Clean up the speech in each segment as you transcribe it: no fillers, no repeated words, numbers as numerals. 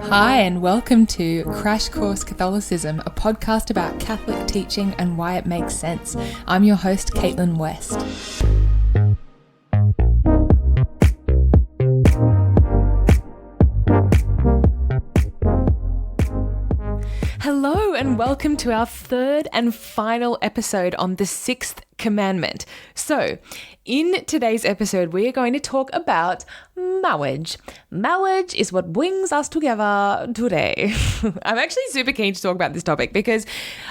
Hi and welcome to Crash Course Catholicism, a podcast about Catholic teaching and why it makes sense. I'm your host, Caitlin West. Hello and welcome to our third and final episode on the Sixth Commandment. So, in today's episode, we are going to talk about marriage. Marriage is what brings us together today. I'm actually super keen to talk about this topic because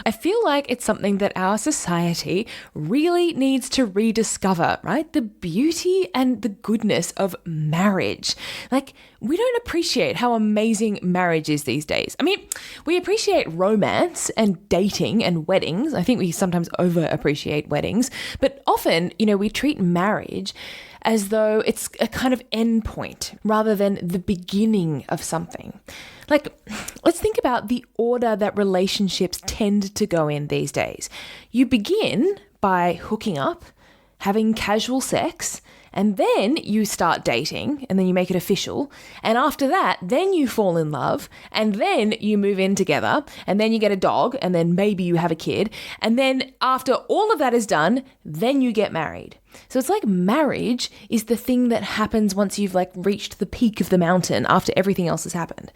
I feel like it's something that our society really needs to rediscover, right? The beauty and the goodness of marriage. Like, we don't appreciate how amazing marriage is these days. I mean, we appreciate romance and dating and weddings. I think we sometimes over-appreciate weddings, but often, we treat marriage as though it's a kind of end point rather than the beginning of something. Like, let's think about the order that relationships tend to go in these days. You begin by hooking up, having casual sex, and then you start dating, and then you make it official. And after that, then you fall in love, and then you move in together, and then you get a dog, and then maybe you have a kid. And then after all of that is done, then you get married. So it's like marriage is the thing that happens once you've reached the peak of the mountain after everything else has happened.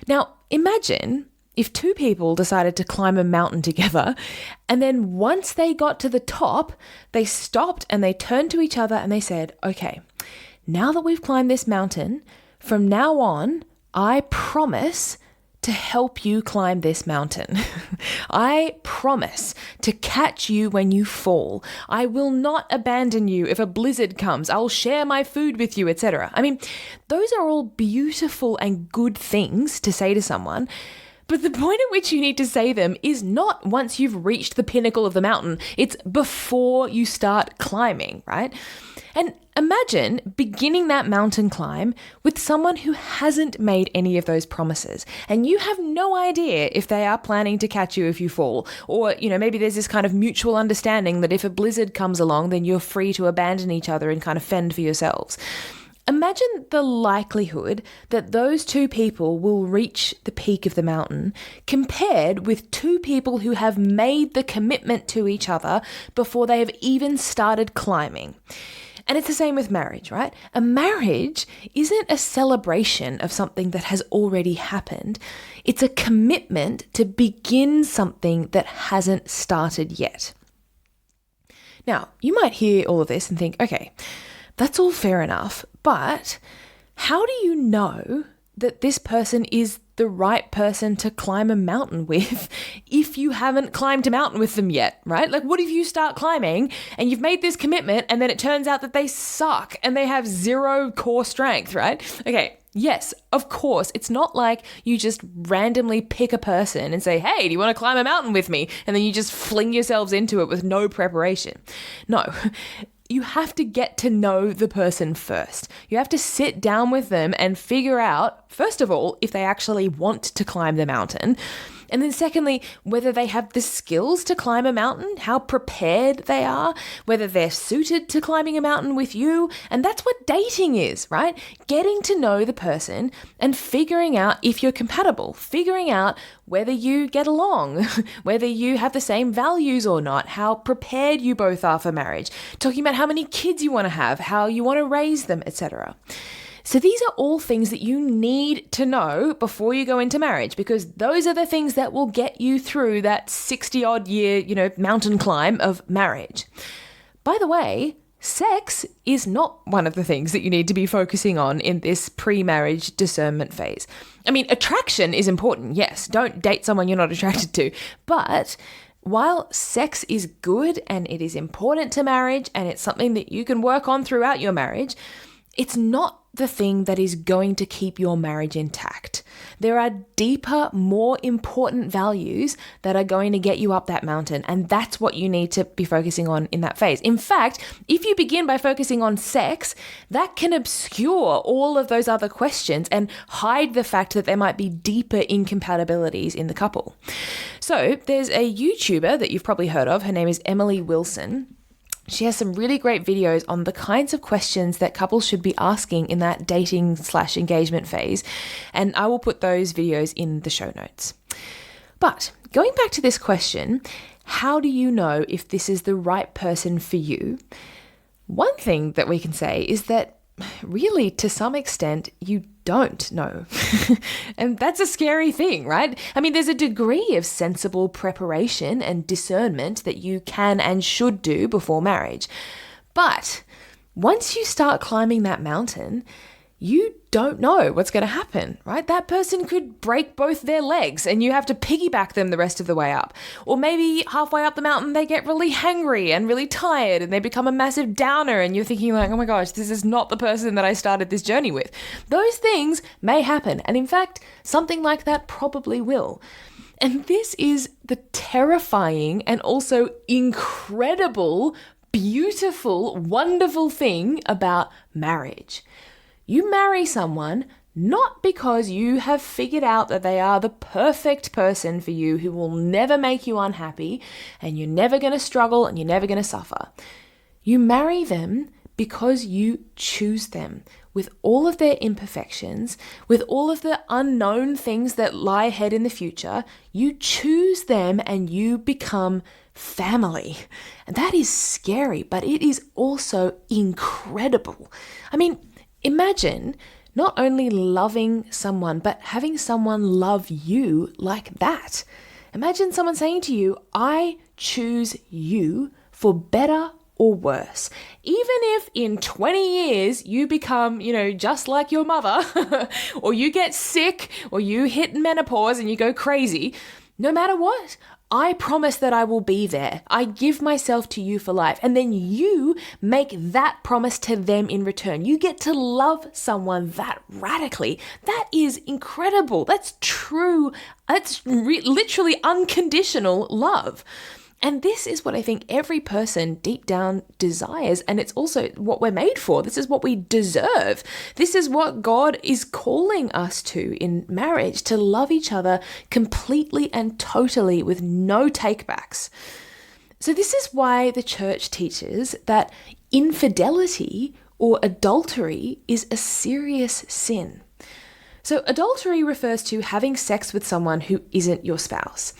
Now, imagine if two people decided to climb a mountain together, and then once they got to the top, they stopped and they turned to each other and they said, okay, now that we've climbed this mountain, from now on, I promise to help you climb this mountain. I promise to catch you when you fall. I will not abandon you if a blizzard comes. I'll share my food with you, etc. I mean, those are all beautiful and good things to say to someone. But the point at which you need to say them is not once you've reached the pinnacle of the mountain. It's before you start climbing, right? And imagine beginning that mountain climb with someone who hasn't made any of those promises. And you have no idea if they are planning to catch you if you fall. Or, maybe there's this kind of mutual understanding that if a blizzard comes along, then you're free to abandon each other and kind of fend for yourselves. Imagine the likelihood that those two people will reach the peak of the mountain compared with two people who have made the commitment to each other before they have even started climbing. And it's the same with marriage, right? A marriage isn't a celebration of something that has already happened. It's a commitment to begin something that hasn't started yet. Now, you might hear all of this and think, okay, that's all fair enough, but how do you know that this person is the right person to climb a mountain with if you haven't climbed a mountain with them yet, right? Like, what if you start climbing and you've made this commitment and then it turns out that they suck and they have zero core strength, right? Okay, yes, of course, it's not like you just randomly pick a person and say, hey, do you want to climb a mountain with me? And then you just fling yourselves into it with no preparation. No. You have to get to know the person first. You have to sit down with them and figure out, first of all, if they actually want to climb the mountain. And then secondly, whether they have the skills to climb a mountain, how prepared they are, whether they're suited to climbing a mountain with you. And that's what dating is, right? Getting to know the person and figuring out if you're compatible, figuring out whether you get along, whether you have the same values or not, how prepared you both are for marriage, talking about how many kids you want to have, how you want to raise them, etc. So these are all things that you need to know before you go into marriage, because those are the things that will get you through that 60-odd year, mountain climb of marriage. By the way, sex is not one of the things that you need to be focusing on in this pre-marriage discernment phase. I mean, attraction is important, yes. Don't date someone you're not attracted to. But while sex is good and it is important to marriage and it's something that you can work on throughout your marriage, it's not the thing that is going to keep your marriage intact. There are deeper, more important values that are going to get you up that mountain, and that's what you need to be focusing on in that phase. In fact, if you begin by focusing on sex, that can obscure all of those other questions and hide the fact that there might be deeper incompatibilities in the couple. So there's a YouTuber that you've probably heard of. Her name is Emily Wilson. She has some really great videos on the kinds of questions that couples should be asking in that dating/engagement phase. And I will put those videos in the show notes. But going back to this question, how do you know if this is the right person for you? One thing that we can say is that really, to some extent, you don't know. And that's a scary thing, right? I mean, there's a degree of sensible preparation and discernment that you can and should do before marriage. But once you start climbing that mountain, you don't know what's going to happen, right? That person could break both their legs and you have to piggyback them the rest of the way up. Or maybe halfway up the mountain, they get really hangry and really tired and they become a massive downer and you're thinking like, oh my gosh, this is not the person that I started this journey with. Those things may happen. And in fact, something like that probably will. And this is the terrifying and also incredible, beautiful, wonderful thing about marriage. You marry someone not because you have figured out that they are the perfect person for you who will never make you unhappy and you're never going to struggle and you're never going to suffer. You marry them because you choose them with all of their imperfections, with all of the unknown things that lie ahead in the future. You choose them and you become family. And that is scary, but it is also incredible. I mean, imagine not only loving someone, but having someone love you like that. Imagine someone saying to you, I choose you for better or worse. Even if in 20 years you become, just like your mother, or you get sick, or you hit menopause and you go crazy, no matter what, I promise that I will be there. I give myself to you for life. And then you make that promise to them in return. You get to love someone that radically. That is incredible. That's true. That's literally unconditional love. And this is what I think every person deep down desires. And it's also what we're made for. This is what we deserve. This is what God is calling us to in marriage, to love each other completely and totally with no takebacks. So this is why the church teaches that infidelity or adultery is a serious sin. So adultery refers to having sex with someone who isn't your spouse.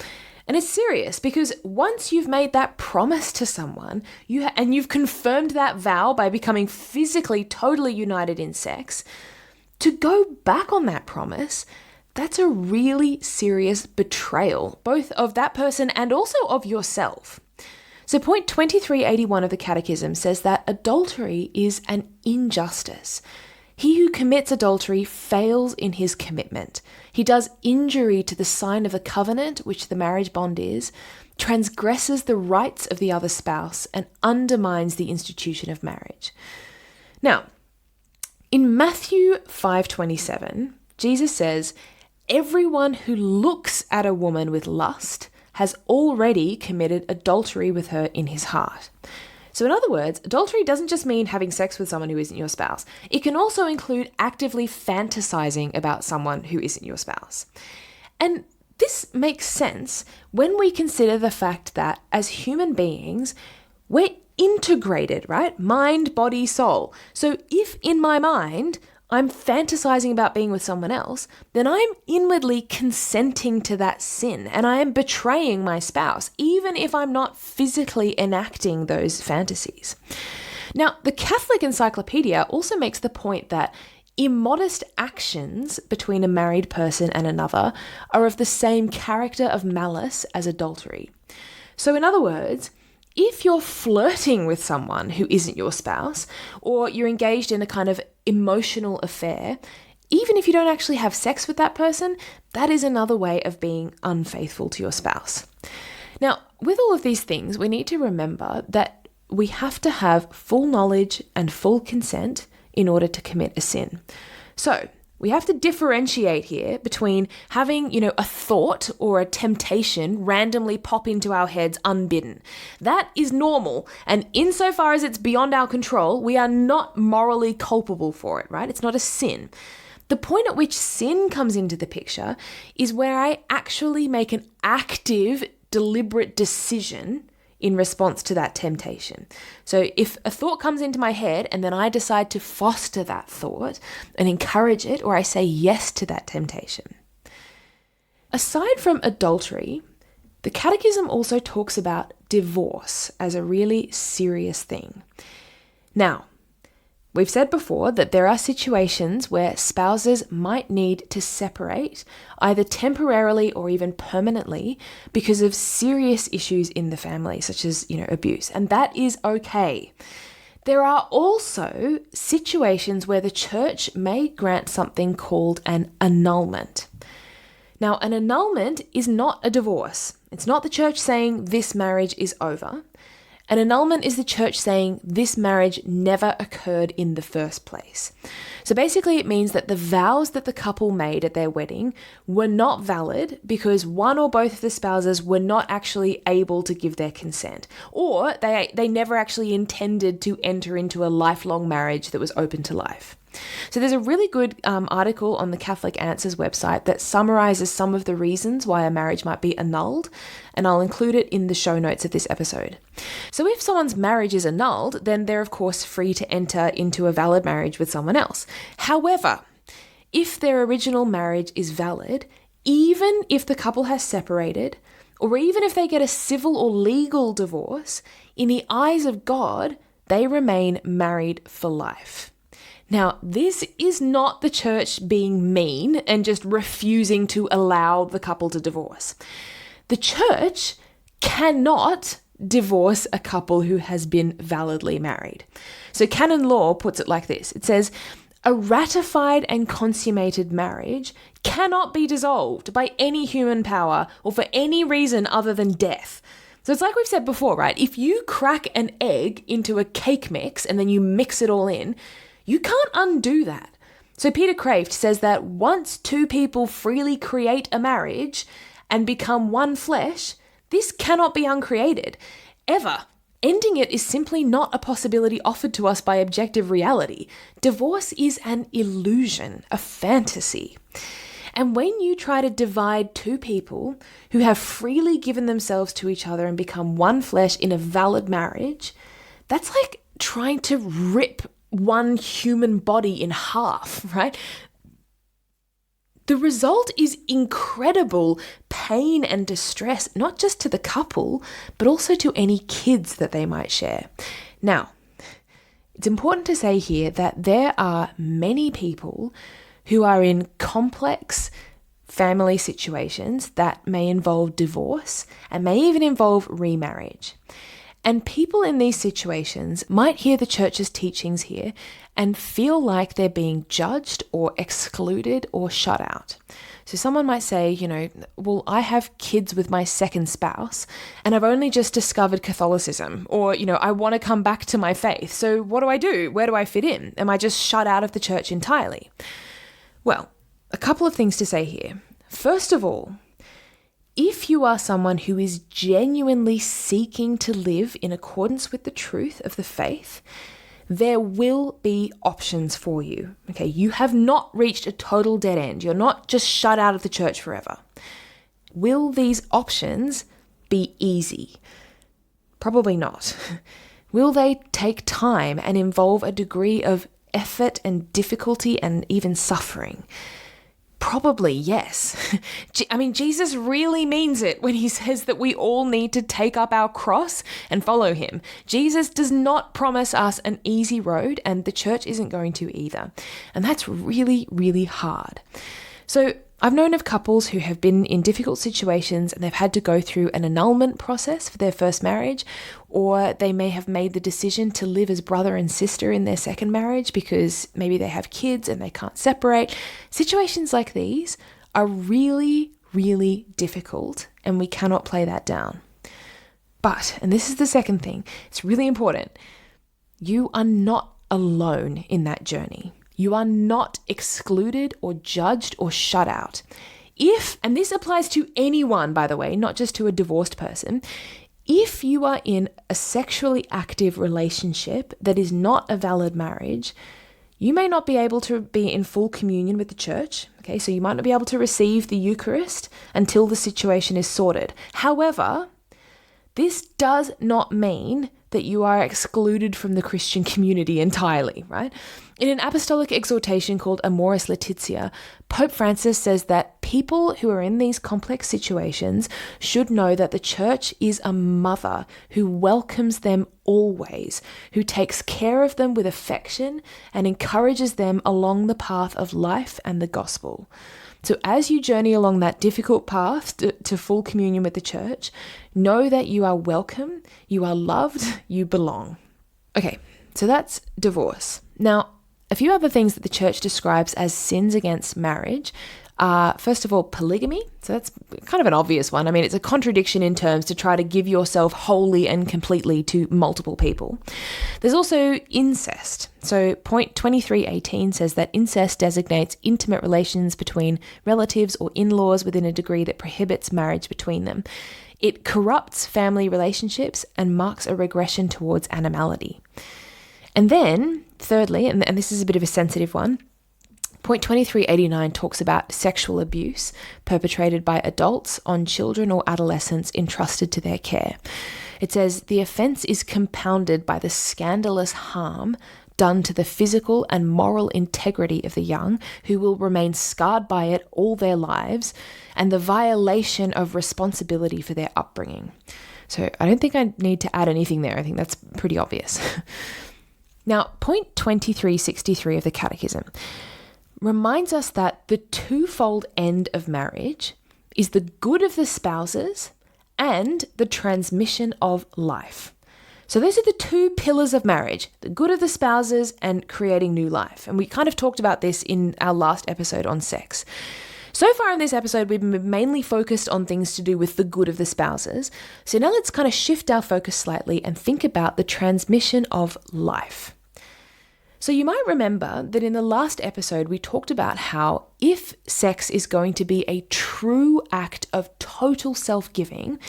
And it's serious because once you've made that promise to someone, and you've confirmed that vow by becoming physically totally united in sex, to go back on that promise, that's a really serious betrayal, both of that person and also of yourself. So point 2381 of the Catechism says that adultery is an injustice. He who commits adultery fails in his commitment. He does injury to the sign of the covenant, which the marriage bond is, transgresses the rights of the other spouse, and undermines the institution of marriage. Now, in Matthew 5:27, Jesus says, everyone who looks at a woman with lust has already committed adultery with her in his heart. So in other words, adultery doesn't just mean having sex with someone who isn't your spouse. It can also include actively fantasizing about someone who isn't your spouse. And this makes sense when we consider the fact that as human beings, we're integrated, right? Mind, body, soul. So if in my mind, I'm fantasizing about being with someone else, then I'm inwardly consenting to that sin and I am betraying my spouse, even if I'm not physically enacting those fantasies. Now, the Catholic Encyclopedia also makes the point that immodest actions between a married person and another are of the same character of malice as adultery. So in other words, if you're flirting with someone who isn't your spouse, or you're engaged in a kind of emotional affair, even if you don't actually have sex with that person, that is another way of being unfaithful to your spouse. Now, with all of these things, we need to remember that we have to have full knowledge and full consent in order to commit a sin. So, we have to differentiate here between having, a thought or a temptation randomly pop into our heads unbidden. That is normal. And insofar as it's beyond our control, we are not morally culpable for it, right? It's not a sin. The point at which sin comes into the picture is where I actually make an active, deliberate decision in response to that temptation. So if a thought comes into my head and then I decide to foster that thought and encourage it, or I say yes to that temptation. Aside from adultery, the Catechism also talks about divorce as a really serious thing. Now, we've said before that there are situations where spouses might need to separate, either temporarily or even permanently, because of serious issues in the family, such as, abuse, and that is okay. There are also situations where the church may grant something called an annulment. Now, an annulment is not a divorce. It's not the church saying this marriage is over. An annulment is the church saying this marriage never occurred in the first place. So basically it means that the vows that the couple made at their wedding were not valid because one or both of the spouses were not actually able to give their consent, or they never actually intended to enter into a lifelong marriage that was open to life. So there's a really good article on the Catholic Answers website that summarizes some of the reasons why a marriage might be annulled, and I'll include it in the show notes of this episode. So if someone's marriage is annulled, then they're of course free to enter into a valid marriage with someone else. However, if their original marriage is valid, even if the couple has separated, or even if they get a civil or legal divorce, in the eyes of God, they remain married for life. Now, this is not the church being mean and just refusing to allow the couple to divorce. The church cannot divorce a couple who has been validly married. So canon law puts it like this. It says, a ratified and consummated marriage cannot be dissolved by any human power or for any reason other than death. So it's like we've said before, right? If you crack an egg into a cake mix and then you mix it all in, you can't undo that. So Peter Kraft says that once two people freely create a marriage and become one flesh, this cannot be uncreated, ever. Ending it is simply not a possibility offered to us by objective reality. Divorce is an illusion, a fantasy. And when you try to divide two people who have freely given themselves to each other and become one flesh in a valid marriage, that's like trying to rip one human body in half, right? The result is incredible pain and distress, not just to the couple, but also to any kids that they might share. Now, it's important to say here that there are many people who are in complex family situations that may involve divorce and may even involve remarriage. And people in these situations might hear the church's teachings here and feel like they're being judged or excluded or shut out. So someone might say, well, I have kids with my second spouse and I've only just discovered Catholicism, or, I want to come back to my faith. So what do I do? Where do I fit in? Am I just shut out of the church entirely? Well, a couple of things to say here. First of all, if you are someone who is genuinely seeking to live in accordance with the truth of the faith, there will be options for you. Okay, you have not reached a total dead end. You're not just shut out of the church forever. Will these options be easy? Probably not. Will they take time and involve a degree of effort and difficulty and even suffering? Probably yes. Jesus really means it when he says that we all need to take up our cross and follow him. Jesus does not promise us an easy road, and the church isn't going to either. And that's really, really hard. So I've known of couples who have been in difficult situations and they've had to go through an annulment process for their first marriage, or they may have made the decision to live as brother and sister in their second marriage because maybe they have kids and they can't separate. Situations like these are really, really difficult, and we cannot play that down. But, and this is the second thing, it's really important, you are not alone in that journey. You are not excluded or judged or shut out. If, and this applies to anyone, by the way, not just to a divorced person, if you are in a sexually active relationship that is not a valid marriage, you may not be able to be in full communion with the church. Okay, so you might not be able to receive the Eucharist until the situation is sorted. However, This does not mean that you are excluded from the Christian community entirely, right? In an apostolic exhortation called Amoris Laetitia, Pope Francis says that people who are in these complex situations should know that the church is a mother who welcomes them always, who takes care of them with affection and encourages them along the path of life and the gospel. So as you journey along that difficult path to full communion with the church, know that you are welcome, you are loved, you belong. Okay, so that's divorce. Now, a few other things that the church describes as sins against marriage are, first of all, polygamy. So that's kind of an obvious one. I mean, it's a contradiction in terms to try to give yourself wholly and completely to multiple people. There's also incest. So point 2318 says that incest designates intimate relations between relatives or in-laws within a degree that prohibits marriage between them. It corrupts family relationships and marks a regression towards animality. And then, thirdly, and this is a bit of a sensitive one, point 2389 talks about sexual abuse perpetrated by adults on children or adolescents entrusted to their care. It says, the offence is compounded by the scandalous harm done to the physical and moral integrity of the young, who will remain scarred by it all their lives, and the violation of responsibility for their upbringing. So I don't think I need to add anything there. I think that's pretty obvious. Now, point 2363 of the Catechism reminds us that the twofold end of marriage is the good of the spouses and the transmission of life. So those are the two pillars of marriage, the good of the spouses and creating new life. And we kind of talked about this in our last episode on sex. So far in this episode, we've been mainly focused on things to do with the good of the spouses. So now let's kind of shift our focus slightly and think about the transmission of life. So you might remember that in the last episode, we talked about how if sex is going to be a true act of total self-giving,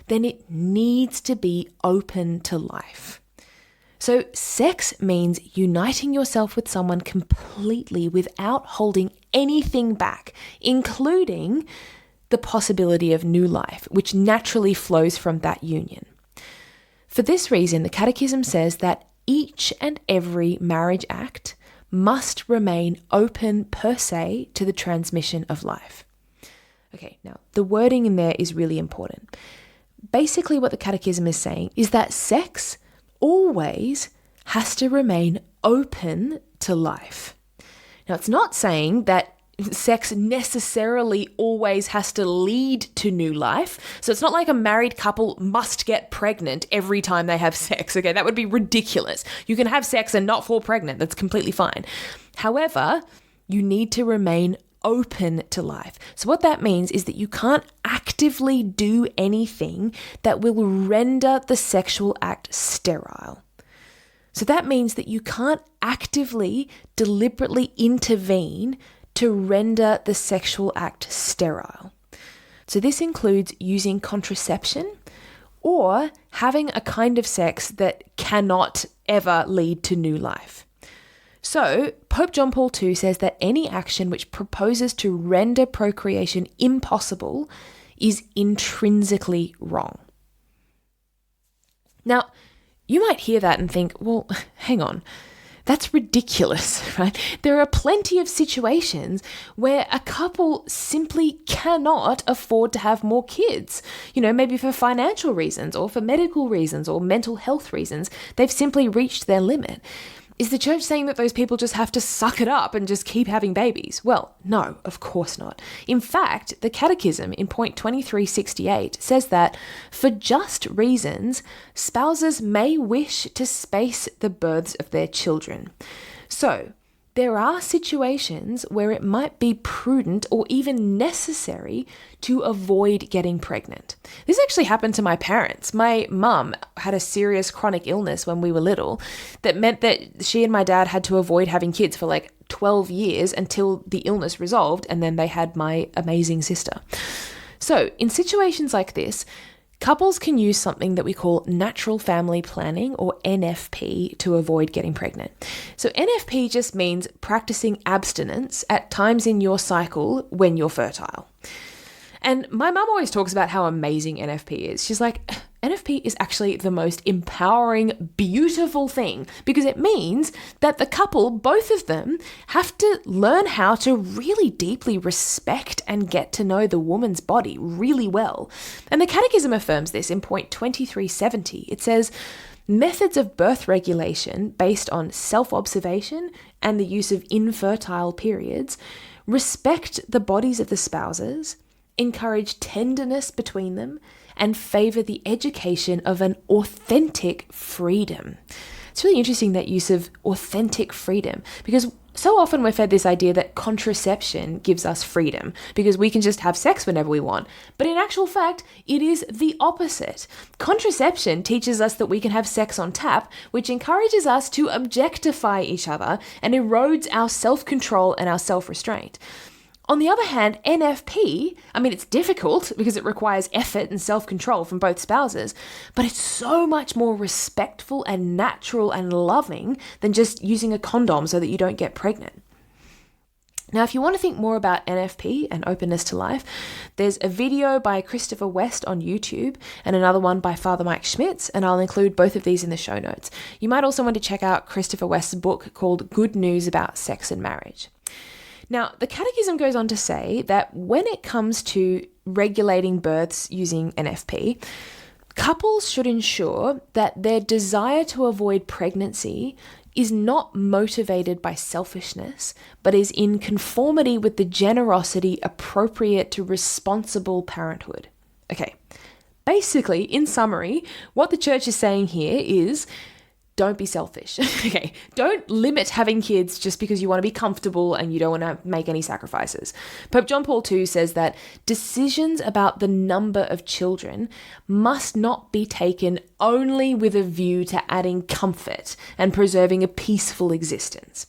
then it needs to be open to life. So sex means uniting yourself with someone completely without holding anything back, including the possibility of new life, which naturally flows from that union. For this reason, the Catechism says that each and every marriage act must remain open per se to the transmission of life. Okay, now the wording in there is really important. Basically, what the Catechism is saying is that sex always has to remain open to life. Now, it's not saying that sex necessarily always has to lead to new life. So it's not like a married couple must get pregnant every time they have sex. Okay, that would be ridiculous. You can have sex and not fall pregnant. That's completely fine. However, you need to remain open to life. So what that means is that you can't actively do anything that will render the sexual act sterile. So that means that you can't actively, deliberately intervene to render the sexual act sterile. So this includes using contraception or having a kind of sex that cannot ever lead to new life. So Pope John Paul II says that any action which proposes to render procreation impossible is intrinsically wrong. Now, you might hear that and think, well, hang on. That's ridiculous, right? There are plenty of situations where a couple simply cannot afford to have more kids. You know, maybe for financial reasons or for medical reasons or mental health reasons, they've simply reached their limit. Is the church saying that those people just have to suck it up and just keep having babies? Well, no, of course not. In fact, the Catechism in point 2368 says that for just reasons, spouses may wish to space the births of their children. So, there are situations where it might be prudent or even necessary to avoid getting pregnant. This actually happened to my parents. My mum had a serious chronic illness when we were little that meant that she and my dad had to avoid having kids for like 12 years until the illness resolved, and then they had my amazing sister. So in situations like this, couples can use something that we call natural family planning, or NFP, to avoid getting pregnant. So NFP just means practicing abstinence at times in your cycle when you're fertile. And my mum always talks about how amazing NFP is. She's like, NFP is actually the most empowering, beautiful thing because it means that the couple, both of them, have to learn how to really deeply respect and get to know the woman's body really well. And the Catechism affirms this in point 2370. It says, methods of birth regulation based on self-observation and the use of infertile periods respect the bodies of the spouses, encourage tenderness between them, and favor the education of an authentic freedom. It's really interesting, that use of authentic freedom, because so often we're fed this idea that contraception gives us freedom because we can just have sex whenever we want. But in actual fact, it is the opposite. Contraception teaches us that we can have sex on tap, which encourages us to objectify each other and erodes our self-control and our self-restraint. On the other hand, NFP, it's difficult because it requires effort and self-control from both spouses, but it's so much more respectful and natural and loving than just using a condom so that you don't get pregnant. Now, if you want to think more about NFP and openness to life, there's a video by Christopher West on YouTube and another one by Father Mike Schmitz, and I'll include both of these in the show notes. You might also want to check out Christopher West's book called Good News About Sex and Marriage. Now, the Catechism goes on to say that when it comes to regulating births using NFP, couples should ensure that their desire to avoid pregnancy is not motivated by selfishness, but is in conformity with the generosity appropriate to responsible parenthood. Okay, basically, in summary, what the Church is saying here is, don't be selfish. Okay, don't limit having kids just because you want to be comfortable and you don't want to make any sacrifices. Pope John Paul II says that decisions about the number of children must not be taken only with a view to adding comfort and preserving a peaceful existence.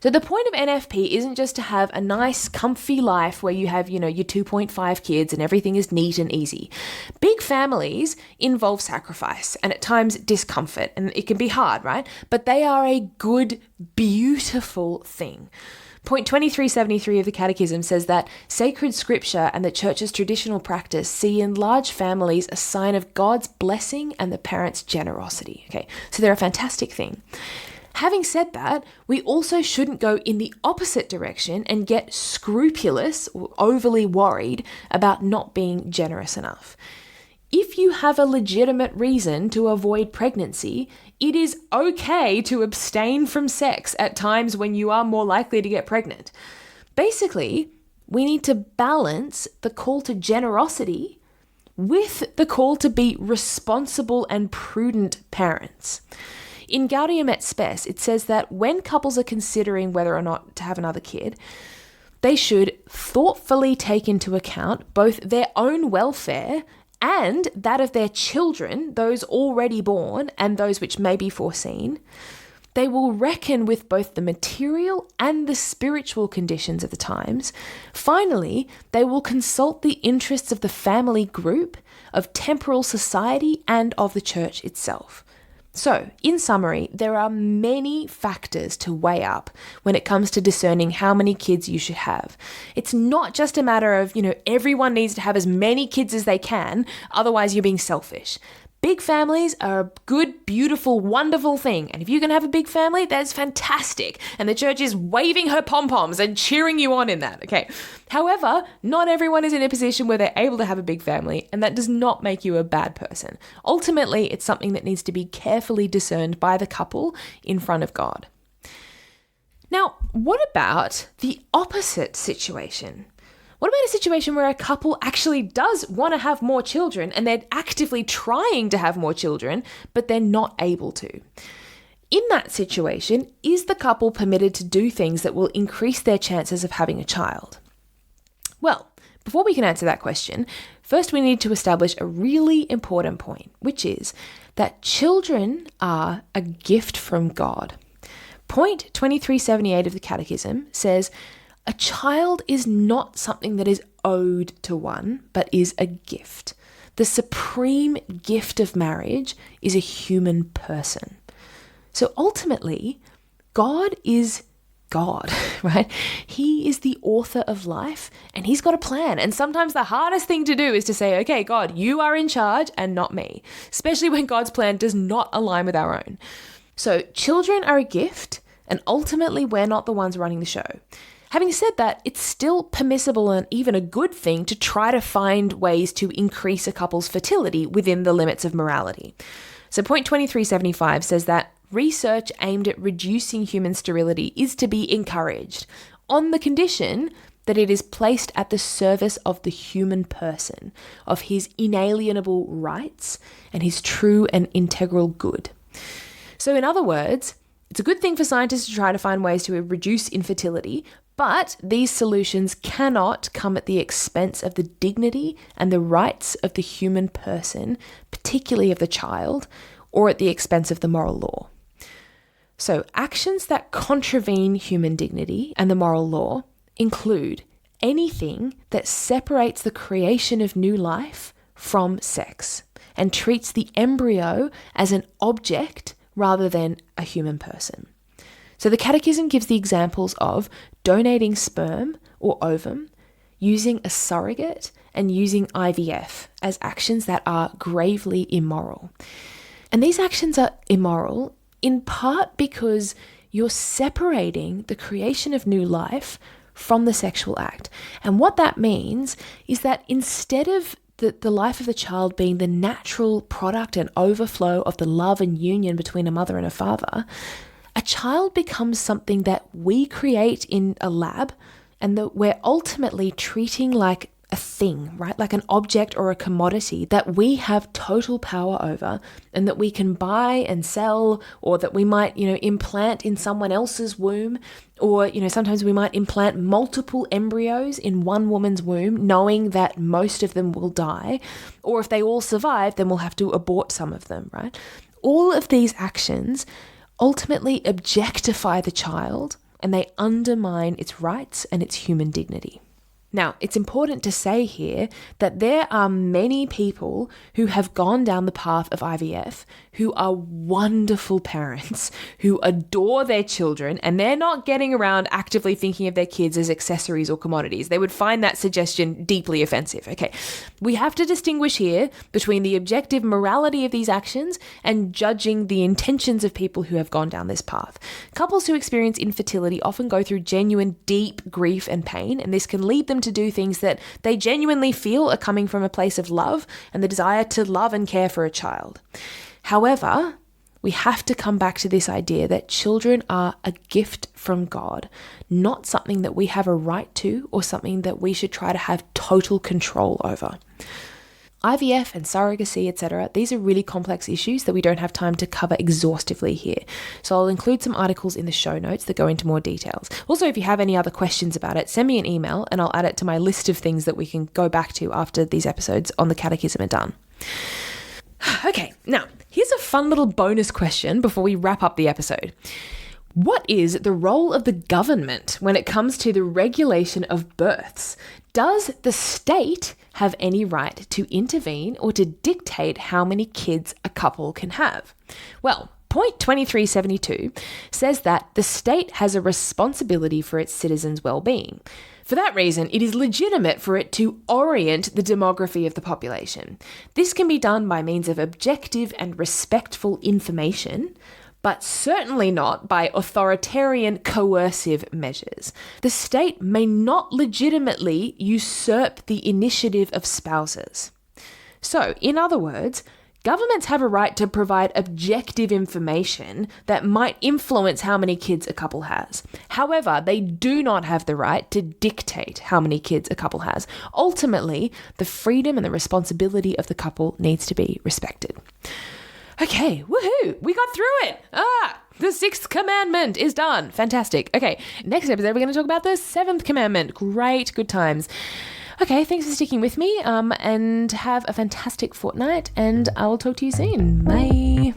So the point of NFP isn't just to have a nice, comfy life where you have, your 2.5 kids and everything is neat and easy. Big families involve sacrifice and at times discomfort, and it can be hard, right? But they are a good, beautiful thing. Point 2373 of the Catechism says that sacred scripture and the Church's traditional practice see in large families a sign of God's blessing and the parents' generosity. Okay, so they're a fantastic thing. Having said that, we also shouldn't go in the opposite direction and get scrupulous or overly worried about not being generous enough. If you have a legitimate reason to avoid pregnancy, it is okay to abstain from sex at times when you are more likely to get pregnant. Basically, we need to balance the call to generosity with the call to be responsible and prudent parents. In Gaudium et Spes, it says that when couples are considering whether or not to have another kid, they should thoughtfully take into account both their own welfare and that of their children, those already born and those which may be foreseen. They will reckon with both the material and the spiritual conditions of the times. Finally, they will consult the interests of the family group, of temporal society, and of the Church itself. So, in summary, there are many factors to weigh up when it comes to discerning how many kids you should have. It's not just a matter of, everyone needs to have as many kids as they can, otherwise you're being selfish. Big families are a good, beautiful, wonderful thing. And if you can have a big family, that's fantastic. And the Church is waving her pom-poms and cheering you on in that, okay? However, not everyone is in a position where they're able to have a big family, and that does not make you a bad person. Ultimately, it's something that needs to be carefully discerned by the couple in front of God. Now, what about the opposite situation? What about a situation where a couple actually does want to have more children and they're actively trying to have more children, but they're not able to? In that situation, is the couple permitted to do things that will increase their chances of having a child? Well, before we can answer that question, first we need to establish a really important point, which is that children are a gift from God. Point 2378 of the Catechism says, a child is not something that is owed to one, but is a gift. The supreme gift of marriage is a human person. So ultimately, God is God, right? He is the author of life and he's got a plan. And sometimes the hardest thing to do is to say, okay, God, you are in charge and not me, especially when God's plan does not align with our own. So children are a gift and ultimately we're not the ones running the show. Having said that, it's still permissible and even a good thing to try to find ways to increase a couple's fertility within the limits of morality. So point 2375 says that research aimed at reducing human sterility is to be encouraged on the condition that it is placed at the service of the human person, of his inalienable rights and his true and integral good. So in other words, it's a good thing for scientists to try to find ways to reduce infertility, but these solutions cannot come at the expense of the dignity and the rights of the human person, particularly of the child, or at the expense of the moral law. So actions that contravene human dignity and the moral law include anything that separates the creation of new life from sex and treats the embryo as an object rather than a human person. So the Catechism gives the examples of donating sperm or ovum, using a surrogate, and using IVF as actions that are gravely immoral. And these actions are immoral in part because you're separating the creation of new life from the sexual act. And what that means is that instead of the life of the child being the natural product and overflow of the love and union between a mother and a father, a child becomes something that we create in a lab and that we're ultimately treating like a thing, right? Like an object or a commodity that we have total power over and that we can buy and sell, or that we might, implant in someone else's womb, or, sometimes we might implant multiple embryos in one woman's womb, knowing that most of them will die, or if they all survive, then we'll have to abort some of them, right? All of these actions ultimately objectify the child and they undermine its rights and its human dignity. Now, it's important to say here that there are many people who have gone down the path of IVF who are wonderful parents, who adore their children, and they're not getting around actively thinking of their kids as accessories or commodities. They would find that suggestion deeply offensive. Okay, we have to distinguish here between the objective morality of these actions and judging the intentions of people who have gone down this path. Couples who experience infertility often go through genuine, deep grief and pain, and this can lead them to do things that they genuinely feel are coming from a place of love and the desire to love and care for a child. However, we have to come back to this idea that children are a gift from God, not something that we have a right to or something that we should try to have total control over. IVF and surrogacy, etc., these are really complex issues that we don't have time to cover exhaustively here. So I'll include some articles in the show notes that go into more details. Also, if you have any other questions about it, send me an email and I'll add it to my list of things that we can go back to after these episodes on the Catechism are done. Okay, now, here's a fun little bonus question before we wrap up the episode. What is the role of the government when it comes to the regulation of births? Does the state have any right to intervene or to dictate how many kids a couple can have? Well, point 2372 says that the state has a responsibility for its citizens' well-being. For that reason, it is legitimate for it to orient the demography of the population. This can be done by means of objective and respectful information, but certainly not by authoritarian coercive measures. The state may not legitimately usurp the initiative of spouses. So, in other words, governments have a right to provide objective information that might influence how many kids a couple has. However, they do not have the right to dictate how many kids a couple has. Ultimately, the freedom and the responsibility of the couple needs to be respected. Okay, woohoo, we got through it. The Sixth Commandment is done. Fantastic. Okay, next episode we're going to talk about the Seventh Commandment. Great, good times. Okay, thanks for sticking with me and have a fantastic fortnight and I will talk to you soon. Bye.